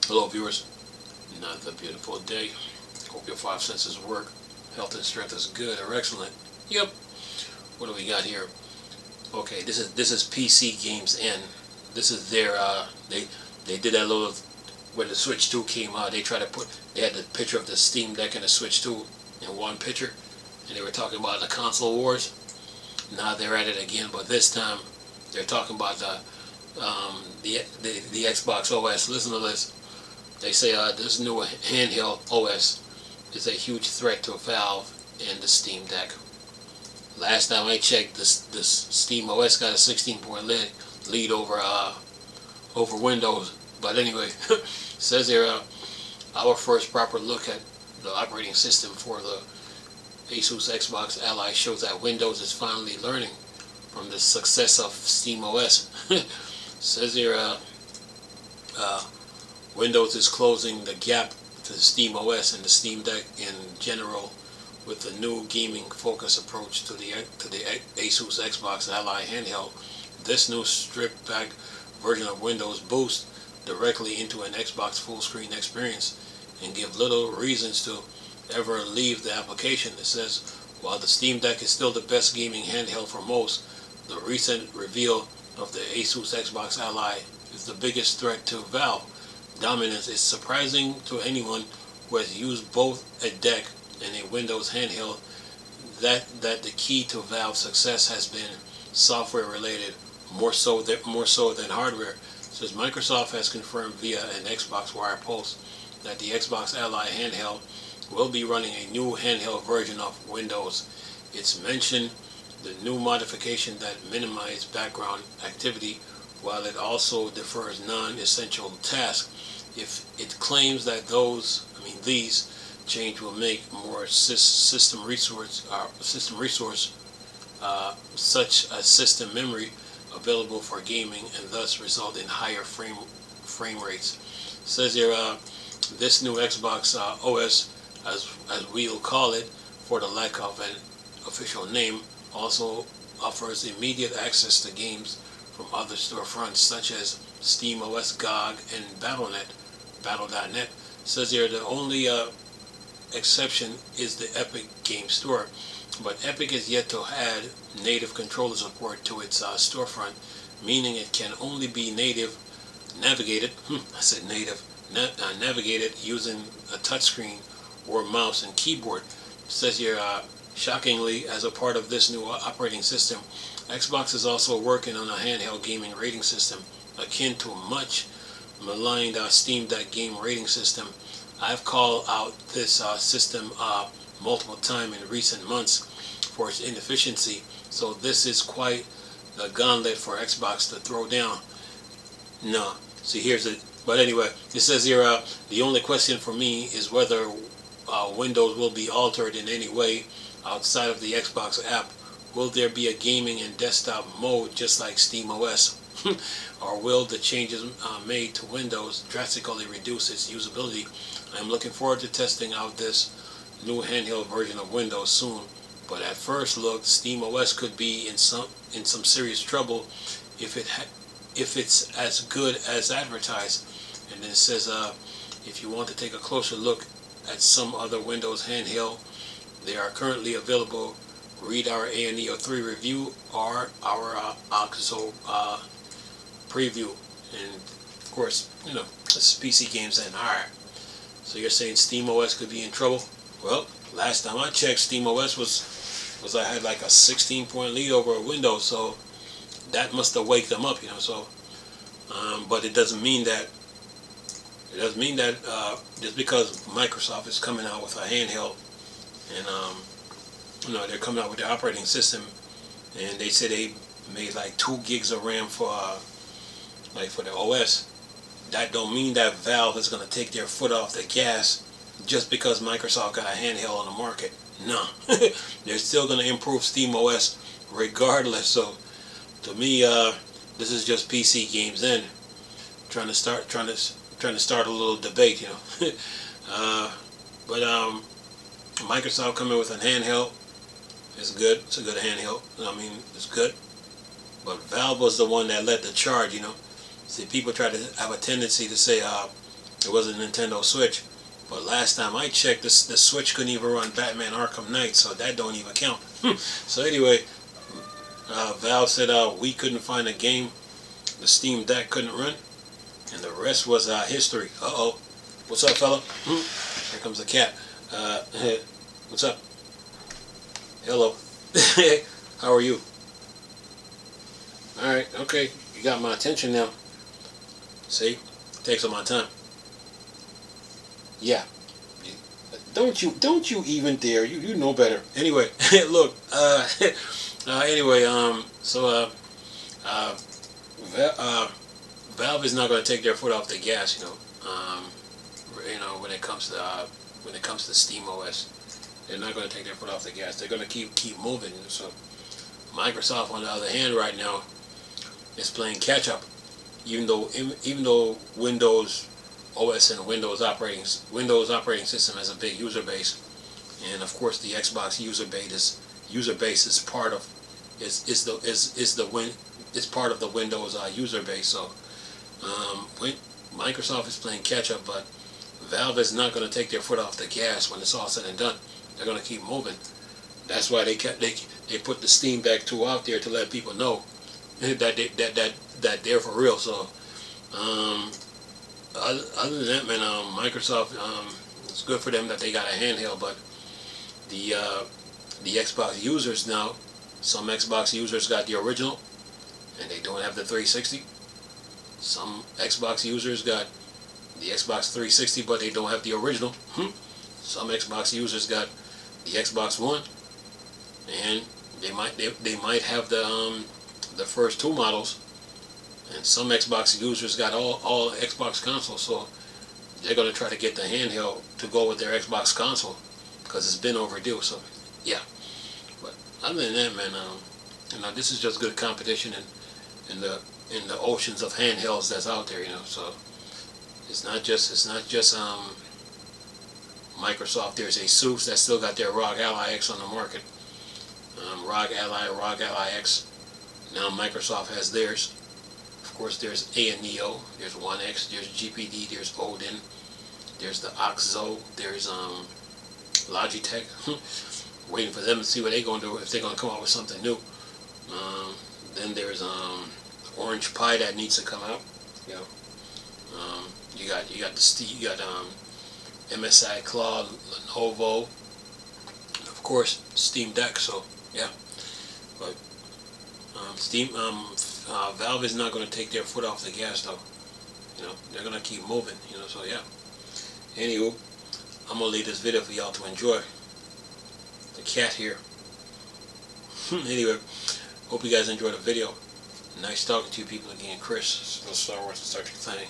Hello viewers, another beautiful day. Hope your five senses work. Health and strength is good or excellent. Yep. What do we got here? Okay, this is PC Games N. This is their they did that little where the Switch 2 came out. They had the picture of the Steam Deck and the Switch 2 in one picture, and they were talking about the console wars. Now they're at it again, but this time they're talking about the Xbox OS. Listen to this. They say this new handheld OS is a huge threat to Valve and the Steam Deck. Last time I checked, this Steam OS got a 16-point lead over Windows. But anyway, says here our first proper look at the operating system for the Asus Xbox Ally shows that Windows is finally learning from the success of Steam OS. Says here Windows is closing the gap to the Steam OS and the Steam Deck in general with the new gaming focus approach to the Asus Xbox Ally handheld. This new stripped back version of Windows boosts directly into an Xbox full screen experience and give little reasons to ever leave the application. It says while the Steam Deck is still the best gaming handheld for most, the recent reveal of the Asus Xbox Ally is the biggest threat to Valve dominance. Is surprising to anyone who has used both a deck and a Windows handheld that the key to Valve's success has been software related more so than hardware. Says Microsoft has confirmed via an Xbox Wire post that the Xbox Ally handheld will be running a new handheld version of Windows. It's mentioned the new modification that minimizes background activity while it also defers non-essential tasks. If it claims that these change will make more system resource such as system memory available for gaming and thus result in higher frame rates. It says here this new Xbox OS, as we'll call it for the lack of an official name, also offers immediate access to games from other storefronts such as SteamOS, GOG, and Battle.net. Says here the only exception is the Epic Game Store, but Epic is yet to add native controller support to its storefront, meaning it can only be navigated using a touchscreen or mouse and keyboard. It says here shockingly, as a part of this new operating system, Xbox is also working on a handheld gaming rating system akin to much maligned Steam Deck game rating system. I've called out this system multiple times in recent months for its inefficiency, so this is quite the gauntlet for Xbox to throw down. No, see here's it. But anyway, it says here the only question for me is whether Windows will be altered in any way outside of the Xbox app. Will there be a gaming and desktop mode just like SteamOS? Or will the changes made to Windows drastically reduce its usability? I'm looking forward to testing out this new handheld version of Windows soon, but at first look, SteamOS could be in some serious trouble if it's as good as advertised. And then it says if you want to take a closer look at some other Windows handheld, they are currently available. Read our ANEO3 review or our OXO preview, and of course, you know, it's PC Games and alright. So you're saying SteamOS could be in trouble? Well, last time I checked, SteamOS was I had like a 16-point lead over Windows, so that must have waked them up, you know. So, but it doesn't mean that just because Microsoft is coming out with a handheld and you know, they're coming out with the operating system, and they say they made like 2 gigs of RAM for the OS. That don't mean that Valve is going to take their foot off the gas just because Microsoft got a handheld on the market. No, they're still going to improve SteamOS regardless. So to me, this is just PC Games in trying to start a little debate, you know. But Microsoft coming with a handheld is good. It's a good handheld. I mean, it's good. But Valve was the one that led the charge, you know. See, people try to have a tendency to say It was a Nintendo Switch. But last time I checked, the Switch couldn't even run Batman Arkham Knight, so that don't even count. So anyway, Valve said we couldn't find a game the Steam Deck couldn't run, and the rest was history. Uh-oh. What's up, fella? Here comes the cat. What's up? Hello. How are you? Alright, okay. You got my attention now. See? Takes up my time. Yeah. Don't you even dare. You know better. Anyway, look, anyway, Valve is not going to take their foot off the gas, when it comes to Steam OS. They're not going to take their foot off the gas. They're going to keep moving. So Microsoft, on the other hand, right now is playing catch up. Even though Windows OS and Windows operating system has a big user base, and of course the Xbox user base is part of part of the Windows user base. So Microsoft is playing catch up, but Valve is not going to take their foot off the gas when it's all said and done. They're going to keep moving. That's why they put the Steam Deck 2 out there to let people know that they're for real. So other than that, man, Microsoft, it's good for them that they got a handheld, but the Xbox users now, some Xbox users got the original and they don't have the 360. Some Xbox users got the Xbox 360 but they don't have the original. Some Xbox users got the Xbox One, and they might have the first two models, and some Xbox users got all Xbox consoles. So they're going to try to get the handheld to go with their Xbox console because it's been overdue. So yeah, but other than that, man, this is just good competition in the oceans of handhelds that's out there. So it's not just Microsoft. There's Asus that still got their ROG Ally X on the market. ROG Ally X. Now Microsoft has theirs. Of course, there's A&EO, there's 1X, there's GPD, there's Odin, there's the Oxzo, there's Logitech. Waiting for them to see what they're going to do, if they're going to come out with something new. Then there's Orange Pi that needs to come out. You got MSI Cloud, Lenovo, and of course Steam Deck. So yeah, but Valve is not going to take their foot off the gas though. They're going to keep moving. So yeah. Anywho, I'm gonna leave this video for y'all to enjoy. The cat here. Anyway, hope you guys enjoyed the video. Nice talking to you people again. Chris, Star Wars and Star Trek thing.